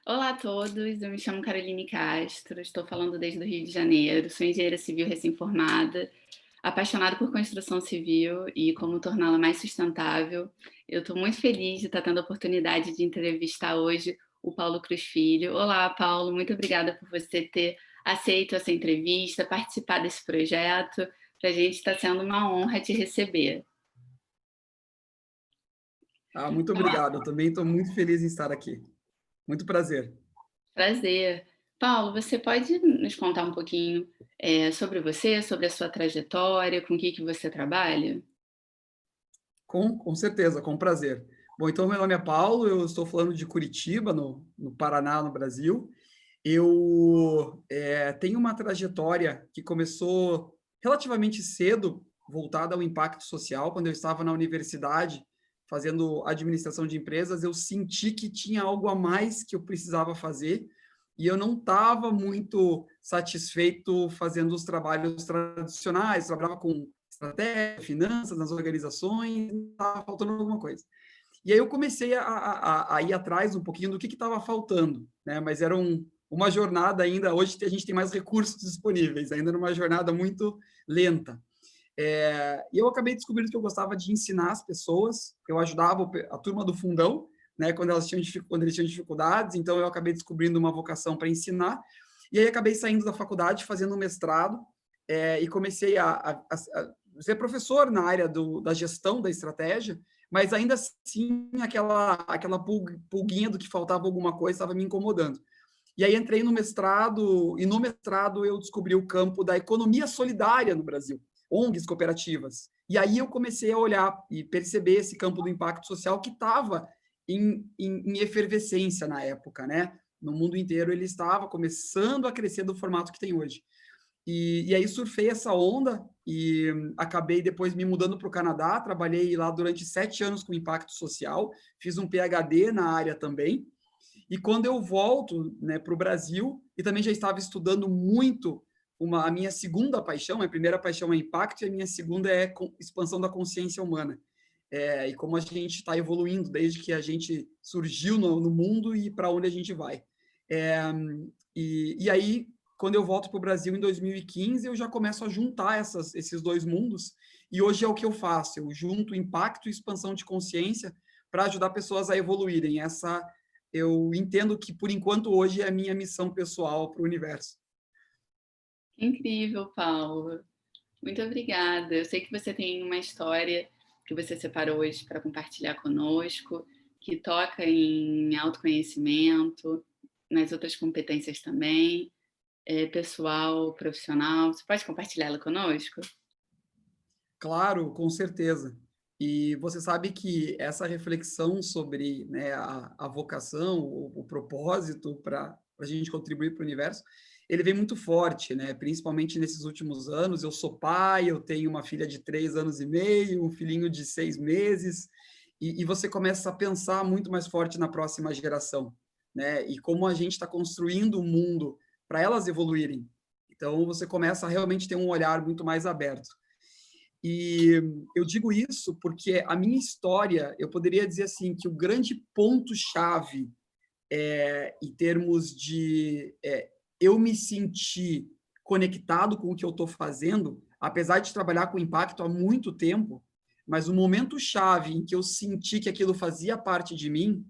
Olá a todos, eu me chamo Caroline Castro, estou falando desde o Rio de Janeiro, sou engenheira civil recém-formada, apaixonada por construção civil e como torná-la mais sustentável. Eu estou muito feliz de estar tendo a oportunidade de entrevistar hoje o Paulo Cruz Filho. Olá, Paulo, muito obrigada por você ter aceito essa entrevista, participar desse projeto. Para a gente está sendo uma honra te receber. Muito obrigado. Eu também estou muito feliz em estar aqui. Muito prazer. Prazer. Paulo, você pode nos contar um pouquinho, sobre você, sobre a sua trajetória, com o que que você trabalha? Com certeza, com prazer. Bom, então, meu nome é Paulo, eu estou falando de Curitiba, no Paraná, no Brasil. Eu tenho uma trajetória que começou relativamente cedo, voltada ao impacto social. Quando eu estava na universidade, fazendo administração de empresas, eu senti que tinha algo a mais que eu precisava fazer e eu não estava muito satisfeito fazendo os trabalhos tradicionais, trabalhava com estratégia, finanças nas organizações, estava faltando alguma coisa. E aí eu comecei a ir atrás um pouquinho do que estava faltando, né? Mas era uma jornada ainda, hoje a gente tem mais recursos disponíveis, ainda era uma jornada muito lenta. E eu acabei descobrindo que eu gostava de ensinar as pessoas, eu ajudava a turma do fundão, né, quando eles tinham dificuldades, então eu acabei descobrindo uma vocação para ensinar, e aí acabei saindo da faculdade, fazendo um mestrado, e comecei a ser professor na área da gestão da estratégia, mas ainda assim aquela pulguinha do que faltava alguma coisa estava me incomodando. E aí entrei no mestrado, e no mestrado eu descobri o campo da economia solidária no Brasil, ONGs, cooperativas. E aí eu comecei a olhar e perceber esse campo do impacto social que estava em efervescência na época, né? No mundo inteiro ele estava começando a crescer do formato que tem hoje. E aí surfei essa onda e acabei depois me mudando para o Canadá, trabalhei lá durante 7 anos com impacto social, fiz um PhD na área também, e quando eu volto, né, para o Brasil, e também já estava estudando muito a minha segunda paixão, a primeira paixão é impacto e a minha segunda é expansão da consciência humana. E como a gente está evoluindo desde que a gente surgiu no mundo e para onde a gente vai. É, e aí, quando eu volto para o Brasil em 2015, eu já começo a juntar esses dois mundos, e hoje é o que eu faço, eu junto impacto e expansão de consciência para ajudar pessoas a evoluírem. Eu entendo que, por enquanto, hoje é a minha missão pessoal para o universo. Incrível, Paulo. Muito obrigada. Eu sei que você tem uma história que você separou hoje para compartilhar conosco, que toca em autoconhecimento, nas outras competências também, pessoal, profissional. Você pode compartilhar ela conosco? Claro, com certeza. E você sabe que essa reflexão sobre, né, a vocação, o propósito para a gente contribuir para o universo, ele vem muito forte, né? Principalmente nesses últimos anos. Eu sou pai, eu tenho uma filha de 3 anos e meio, um filhinho de 6 meses, e você começa a pensar muito mais forte na próxima geração, né? E como a gente está construindo o mundo para elas evoluírem. Então, você começa a realmente ter um olhar muito mais aberto. E eu digo isso porque a minha história, eu poderia dizer assim, que o grande ponto-chave em termos de eu me sentir conectado com o que eu estou fazendo, apesar de trabalhar com impacto há muito tempo, mas o momento-chave em que eu senti que aquilo fazia parte de mim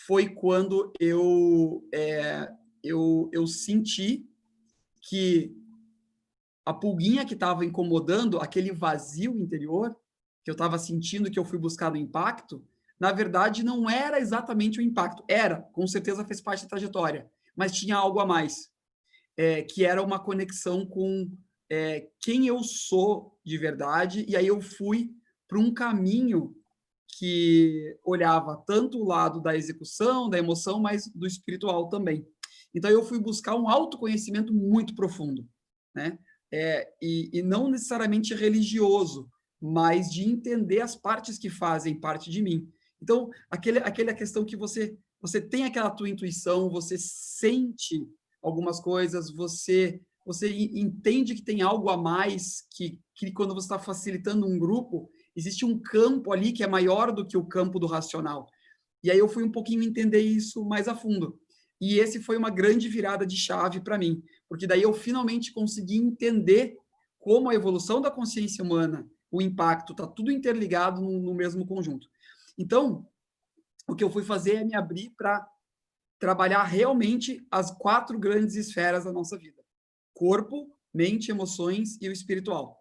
foi quando eu senti que a pulguinha que estava incomodando, aquele vazio interior que eu estava sentindo, que eu fui buscar no impacto, na verdade não era exatamente o impacto. Era, com certeza fez parte da trajetória, mas tinha algo a mais, que era uma conexão com quem eu sou de verdade, e aí eu fui para um caminho que olhava tanto o lado da execução, da emoção, mas do espiritual também. Então eu fui buscar um autoconhecimento muito profundo, né? E não necessariamente religioso, mas de entender as partes que fazem parte de mim. Então, aquela questão que você tem aquela tua intuição, você sente algumas coisas, você entende que tem algo a mais, que quando você está facilitando um grupo, existe um campo ali que é maior do que o campo do racional. E aí eu fui um pouquinho entender isso mais a fundo. E esse foi uma grande virada de chave para mim, porque daí eu finalmente consegui entender como a evolução da consciência humana, o impacto, está tudo interligado no mesmo conjunto. Então, o que eu fui fazer é me abrir para trabalhar realmente as 4 grandes esferas da nossa vida: corpo, mente, emoções e o espiritual.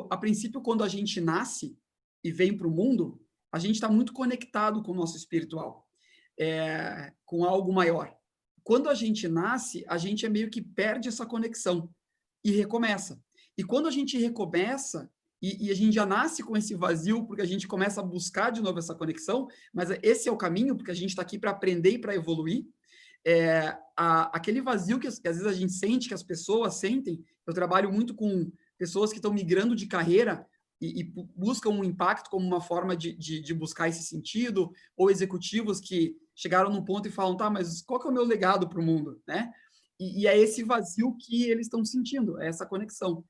A princípio, quando a gente nasce e vem para o mundo, a gente está muito conectado com o nosso espiritual, com algo maior. Quando a gente nasce, a gente meio que perde essa conexão e recomeça. E quando a gente recomeça, e a gente já nasce com esse vazio, porque a gente começa a buscar de novo essa conexão, mas esse é o caminho, porque a gente está aqui para aprender e para evoluir. Aquele vazio que às vezes a gente sente, que as pessoas sentem. Eu trabalho muito com pessoas que estão migrando de carreira e buscam um impacto como uma forma de buscar esse sentido, ou executivos que chegaram num ponto e falam, tá, mas qual que é o meu legado para o mundo, né? E é esse vazio que eles estão sentindo, é essa conexão.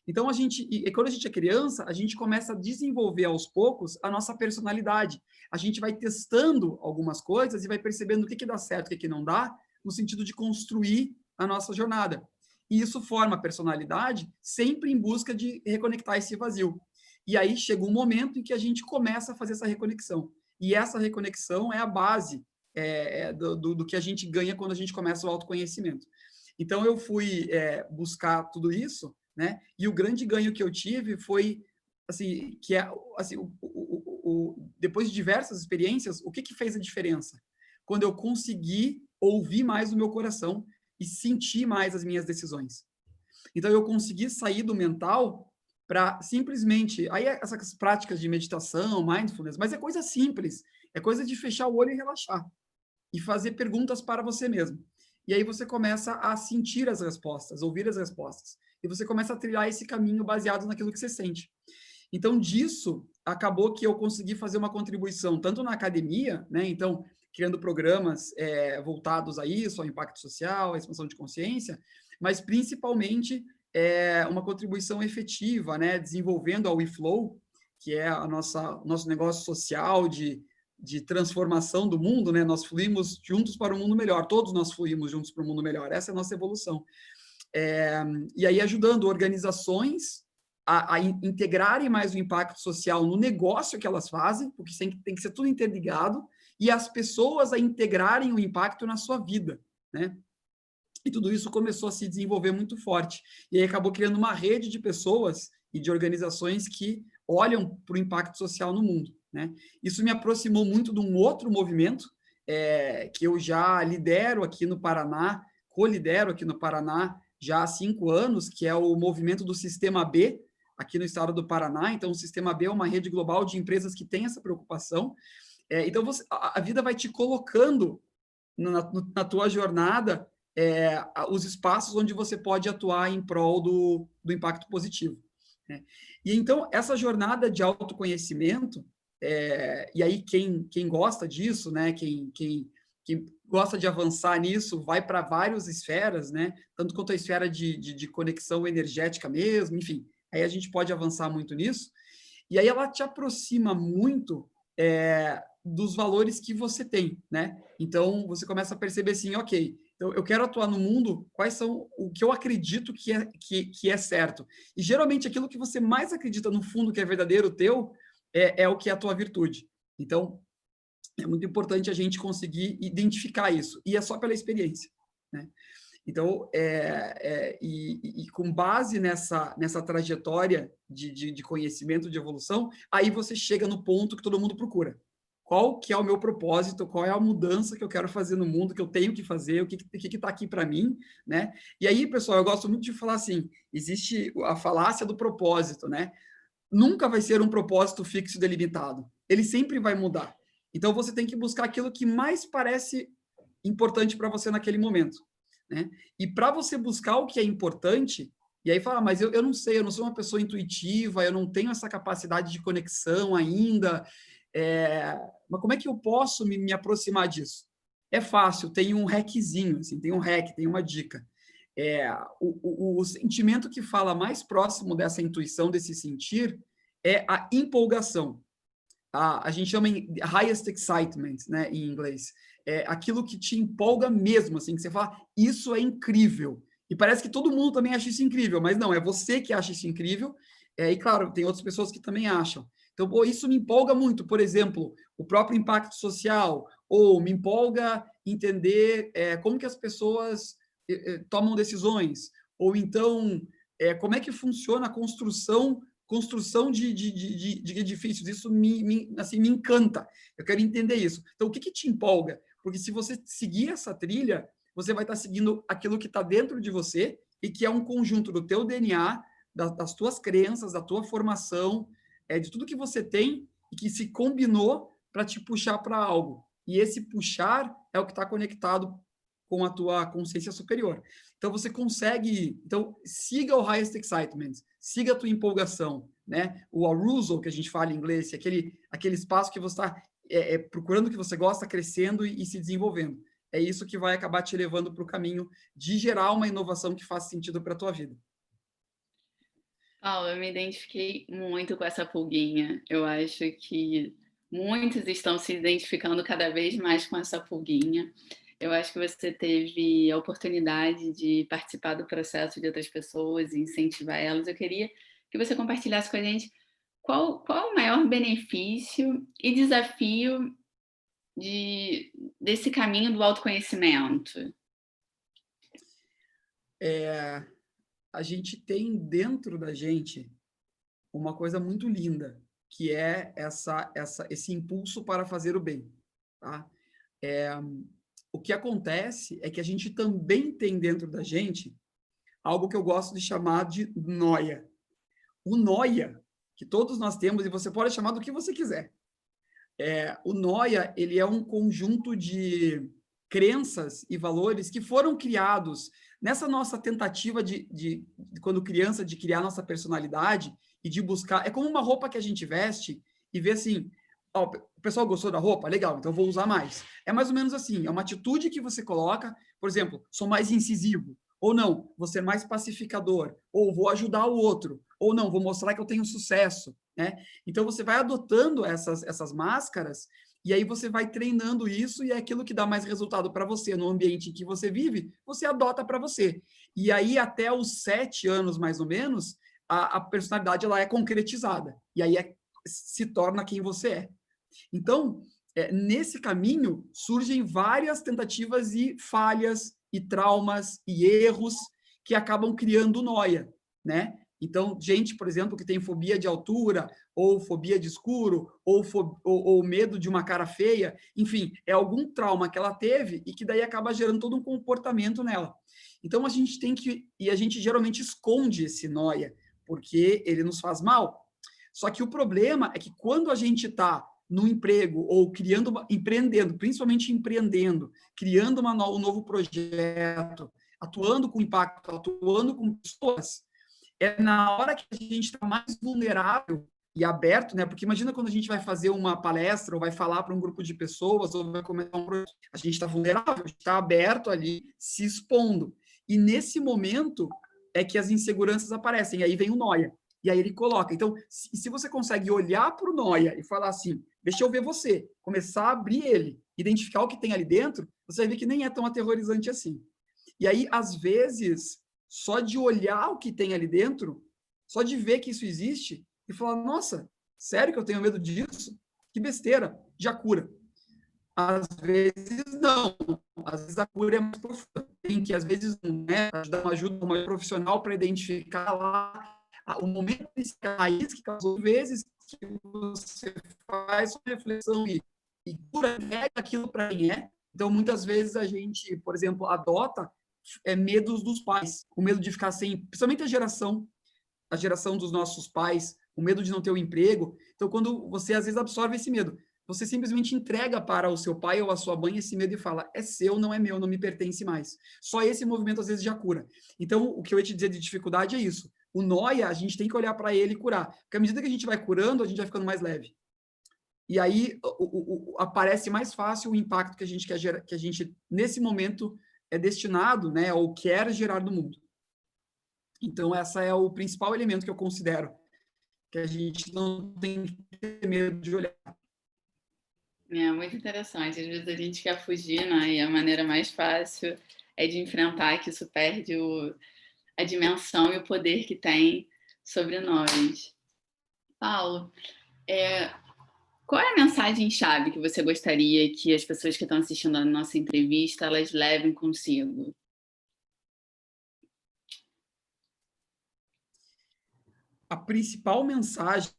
Então, quando a gente é criança, a gente começa a desenvolver aos poucos a nossa personalidade. A gente vai testando algumas coisas e vai percebendo o que dá certo, o que não dá, no sentido de construir a nossa jornada. E isso forma a personalidade, sempre em busca de reconectar esse vazio. E aí chega um momento em que a gente começa a fazer essa reconexão. E essa reconexão é a base do que a gente ganha quando a gente começa o autoconhecimento. Então, eu fui buscar tudo isso, né? E o grande ganho que eu tive foi, assim, depois de diversas experiências, o que fez a diferença? Quando eu consegui ouvir mais o meu coração e sentir mais as minhas decisões. Então, eu consegui sair do mental para simplesmente... Aí, essas práticas de meditação, mindfulness, mas é coisa simples. É coisa de fechar o olho e relaxar. E fazer perguntas para você mesmo. E aí você começa a sentir as respostas, ouvir as respostas. E você começa a trilhar esse caminho baseado naquilo que você sente. Então, disso, acabou que eu consegui fazer uma contribuição, tanto na academia, né? Então, criando programas voltados a isso, ao impacto social, à expansão de consciência, mas principalmente uma contribuição efetiva, né? Desenvolvendo a WeFlow, que é o nosso negócio social de transformação do mundo, né? Nós fluímos juntos para um mundo melhor, todos nós fluímos juntos para um mundo melhor, essa é a nossa evolução. E aí ajudando organizações a integrarem mais o impacto social no negócio que elas fazem, porque tem que ser tudo interligado, e as pessoas a integrarem o impacto na sua vida, né? E tudo isso começou a se desenvolver muito forte. E aí acabou criando uma rede de pessoas e de organizações que olham para o impacto social no mundo, né? Isso me aproximou muito de um outro movimento que eu já lidero aqui no Paraná, co-lidero aqui no Paraná já há 5 anos, que é o movimento do Sistema B, aqui no estado do Paraná. Então, o Sistema B é uma rede global de empresas que tem essa preocupação. Então, a vida vai te colocando na tua jornada os espaços onde você pode atuar em prol do impacto positivo, né? E então, essa jornada de autoconhecimento, e aí quem gosta disso, né, quem gosta de avançar nisso, vai para várias esferas, né, tanto quanto a esfera de conexão energética mesmo, enfim, aí a gente pode avançar muito nisso, e aí ela te aproxima muito dos valores que você tem, né? Então, você começa a perceber assim, ok, então eu quero atuar no mundo, quais são o que eu acredito que é certo. E geralmente aquilo que você mais acredita no fundo que é verdadeiro teu, é o que é a tua virtude. Então, é muito importante a gente conseguir identificar isso, e é só pela experiência, né? Então, com base nessa trajetória de conhecimento, de evolução, aí você chega no ponto que todo mundo procura. Qual que é o meu propósito, qual é a mudança que eu quero fazer no mundo, que eu tenho que fazer, o que está aqui para mim, né? E aí, pessoal, eu gosto muito de falar assim, existe a falácia do propósito, né? Nunca vai ser um propósito fixo e delimitado. Ele sempre vai mudar. Então, você tem que buscar aquilo que mais parece importante para você naquele momento, né? E para você buscar o que é importante, e aí fala, mas eu não sei, eu não sou uma pessoa intuitiva, eu não tenho essa capacidade de conexão ainda, mas como é que eu posso me aproximar disso? É fácil, tem um hackzinho, assim, tem um hack, tem uma dica. O sentimento que fala mais próximo dessa intuição, desse sentir, é a empolgação. a gente chama em highest excitement, né, em inglês. É aquilo que te empolga mesmo, assim, que você fala, isso é incrível. E parece que todo mundo também acha isso incrível, mas não, é você que acha isso incrível. E claro, tem outras pessoas que também acham. Então, pô, isso me empolga muito. Por exemplo, o próprio impacto social, ou me empolga entender como que as pessoas tomam decisões, ou então como é que funciona a construção de edifícios. Isso assim, me encanta. Eu quero entender isso. Então, o que te empolga? Porque se você seguir essa trilha, você vai estar seguindo aquilo que está dentro de você e que é um conjunto do teu DNA, das tuas crenças, da tua formação, de tudo que você tem e que se combinou para te puxar para algo. E esse puxar é o que está conectado com a tua consciência superior. Então, você consegue... Então, siga o highest excitement, siga a tua empolgação, né? O arousal, que a gente fala em inglês, aquele espaço que você está procurando o que você gosta, crescendo e se desenvolvendo. É isso que vai acabar te levando para o caminho de gerar uma inovação que faça sentido para a tua vida. Paulo, eu me identifiquei muito com essa pulguinha. Eu acho que muitos estão se identificando cada vez mais com essa pulguinha. Eu acho que você teve a oportunidade de participar do processo de outras pessoas e incentivar elas. Eu queria que você compartilhasse com a gente qual o maior benefício e desafio desse caminho do autoconhecimento. A gente tem dentro da gente uma coisa muito linda, que é esse impulso para fazer o bem. Tá? O que acontece é que a gente também tem dentro da gente algo que eu gosto de chamar de noia. O noia, que todos nós temos, e você pode chamar do que você quiser. O noia, ele é um conjunto de crenças e valores que foram criados nessa nossa tentativa quando criança, de criar nossa personalidade e de buscar... É como uma roupa que a gente veste e vê assim, ó, o pessoal gostou da roupa? Legal, então eu vou usar mais. É mais ou menos assim, é uma atitude que você coloca, por exemplo, sou mais incisivo, ou não, vou ser mais pacificador, ou vou ajudar o outro, ou não, vou mostrar que eu tenho sucesso, né? Então você vai adotando essas máscaras e aí você vai treinando isso e é aquilo que dá mais resultado para você no ambiente em que você vive, você adota para você. E aí até os 7 anos mais ou menos, a personalidade ela é concretizada e aí se torna quem você é. Então, nesse caminho surgem várias tentativas e falhas e traumas e erros que acabam criando noia, né? Então, gente, por exemplo, que tem fobia de altura, ou fobia de escuro, ou medo de uma cara feia, enfim, é algum trauma que ela teve e que daí acaba gerando todo um comportamento nela. Então, a gente geralmente esconde esse noia, porque ele nos faz mal. Só que o problema é que quando a gente está no emprego ou empreendendo, principalmente empreendendo, criando um novo projeto, atuando com impacto, atuando com pessoas, é na hora que a gente está mais vulnerável e aberto, né? Porque imagina quando a gente vai fazer uma palestra ou vai falar para um grupo de pessoas ou vai começar um projeto, a gente está vulnerável, a gente está aberto ali, se expondo. E nesse momento é que as inseguranças aparecem, aí vem o noia. E aí ele coloca. Então, se você consegue olhar para o noia e falar assim, deixa eu ver você, começar a abrir ele, identificar o que tem ali dentro, você vai ver que nem é tão aterrorizante assim. E aí, às vezes, só de olhar o que tem ali dentro, só de ver que isso existe e falar, nossa, sério que eu tenho medo disso? Que besteira, já cura. Às vezes não, às vezes a cura é mais profunda, tem que às vezes não é dar uma ajuda uma profissional para identificar lá o momento desse raiz que causou vezes que você faz uma reflexão e cura, nega aquilo para quem é. Então, muitas vezes a gente, por exemplo, adota medos dos pais, o medo de ficar sem, principalmente a geração dos nossos pais, o medo de não ter um emprego. Então, quando você às vezes absorve esse medo, você simplesmente entrega para o seu pai ou a sua mãe esse medo e fala, é seu, não é meu, não me pertence mais. Só esse movimento às vezes já cura. Então, o que eu ia te dizer de dificuldade é isso. O noia, a gente tem que olhar para ele e curar. Porque à medida que a gente vai curando, a gente vai ficando mais leve. E aí aparece mais fácil o impacto que a gente quer gerar, que a gente, nesse momento, é destinado, né, ou quer gerar no mundo. Então, esse é o principal elemento que eu considero que a gente não tem que ter medo de olhar. É muito interessante. Às vezes a gente quer fugir, né? E a maneira mais fácil é de enfrentar que isso perde a dimensão e o poder que tem sobre nós. Paulo, é, qual é a mensagem-chave que você gostaria que as pessoas que estão assistindo a nossa entrevista elas levem consigo? A principal mensagem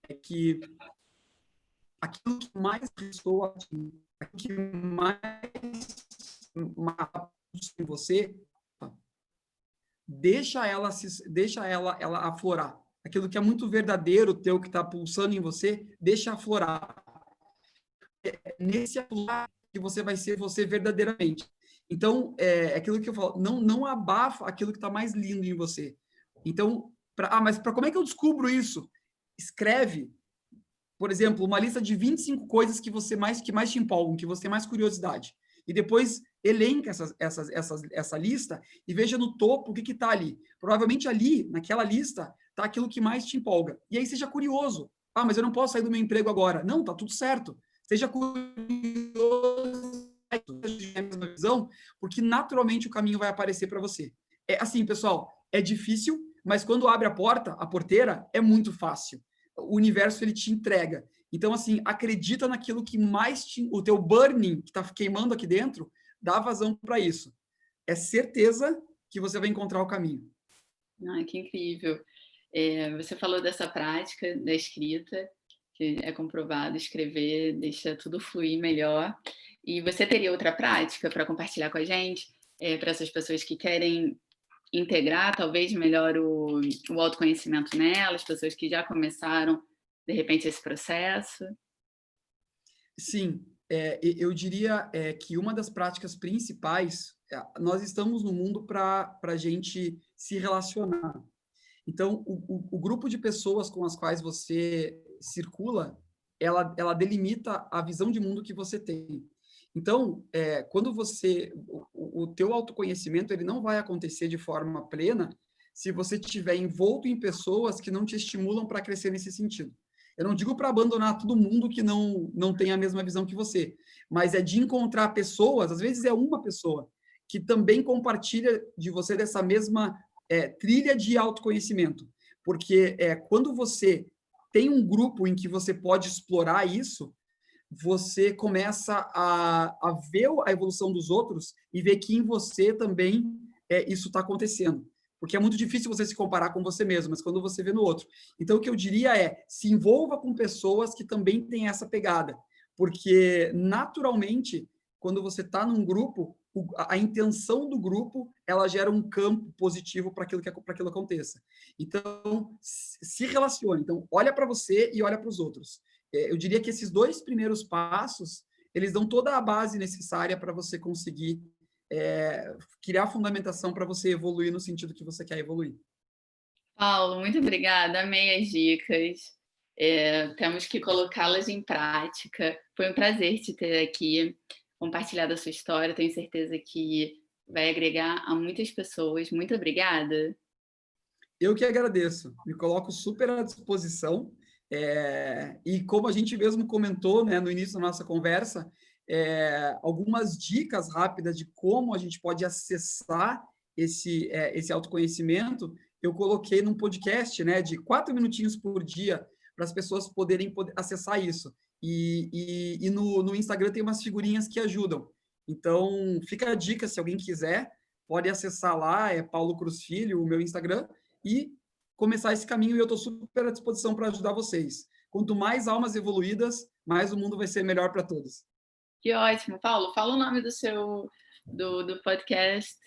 é que aquilo que mais ressoa, aquilo que mais mata em você, deixa ela aflorar. Aquilo que é muito verdadeiro teu, que está pulsando em você, deixa aflorar. É nesse aflorar que você vai ser você verdadeiramente. Então, é aquilo que eu falo, não abafa aquilo que está mais lindo em você. Então, mas como é que eu descubro isso? Escreve, por exemplo, uma lista de 25 coisas que mais te empolgam, que você tem mais curiosidade. E depois elenca essa lista e veja no topo o que está ali. Provavelmente ali, naquela lista, está aquilo que mais te empolga. E aí seja curioso. Ah, mas eu não posso sair do meu emprego agora. Não, tá tudo certo. Seja curioso, a mesma visão, porque naturalmente o caminho vai aparecer para você. É assim, pessoal, é difícil, mas quando abre a porteira, é muito fácil. O universo ele te entrega. Então, assim, acredita naquilo que mais o teu burning que está queimando aqui dentro, dá vazão para isso. É certeza que você vai encontrar o caminho. Ah, que incrível. Você falou dessa prática da escrita, que é comprovado, escrever deixa tudo fluir melhor. E você teria outra prática para compartilhar com a gente, para essas pessoas que querem integrar talvez melhor o autoconhecimento nelas, pessoas que já começaram, de repente, esse processo? Sim, eu diria que uma das práticas principais, nós estamos no mundo para a gente se relacionar. Então, o grupo de pessoas com as quais você circula, ela delimita a visão de mundo que você tem. Então, quando o teu autoconhecimento, ele não vai acontecer de forma plena se você estiver envolto em pessoas que não te estimulam para crescer nesse sentido. Eu não digo para abandonar todo mundo que não tem a mesma visão que você, mas é de encontrar pessoas, às vezes é uma pessoa, que também compartilha de você dessa mesma trilha de autoconhecimento. Porque quando você tem um grupo em que você pode explorar isso, você começa a ver a evolução dos outros e ver que em você também isso está acontecendo. Porque é muito difícil você se comparar com você mesmo, mas quando você vê no outro. Então, o que eu diria é, se envolva com pessoas que também têm essa pegada. Porque, naturalmente, quando você está num grupo, a intenção do grupo, ela gera um campo positivo para aquilo aconteça. Então, se relacione. Então, olha para você e olha para os outros. Eu diria que esses dois primeiros passos, eles dão toda a base necessária para você conseguir criar fundamentação para você evoluir no sentido que você quer evoluir. Paulo, muito obrigada, amei as dicas. Temos que colocá-las em prática. Foi um prazer te ter aqui, compartilhar da sua história. Tenho certeza que vai agregar a muitas pessoas. Muito obrigada. Eu que agradeço, me coloco super à disposição. E como a gente mesmo comentou, né, no início da nossa conversa, algumas dicas rápidas de como a gente pode acessar esse autoconhecimento, eu coloquei num podcast, né, de 4 minutinhos por dia, para as pessoas poderem acessar isso. E no Instagram tem umas figurinhas que ajudam. Então, fica a dica, se alguém quiser, pode acessar lá, é Paulo Cruz Filho, o meu Instagram, e começar esse caminho, e eu estou super à disposição para ajudar vocês. Quanto mais almas evoluídas, mais o mundo vai ser melhor para todos. Que ótimo. Paulo, fala o nome do podcast.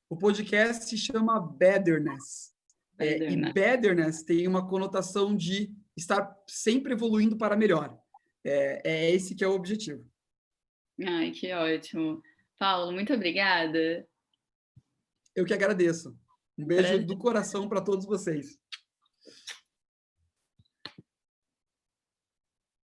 O podcast se chama Betterness. E Betterness tem uma conotação de estar sempre evoluindo para melhor. Esse que é o objetivo. Ai, que ótimo. Paulo, muito obrigada. Eu que agradeço. Um beijo do coração para todos vocês.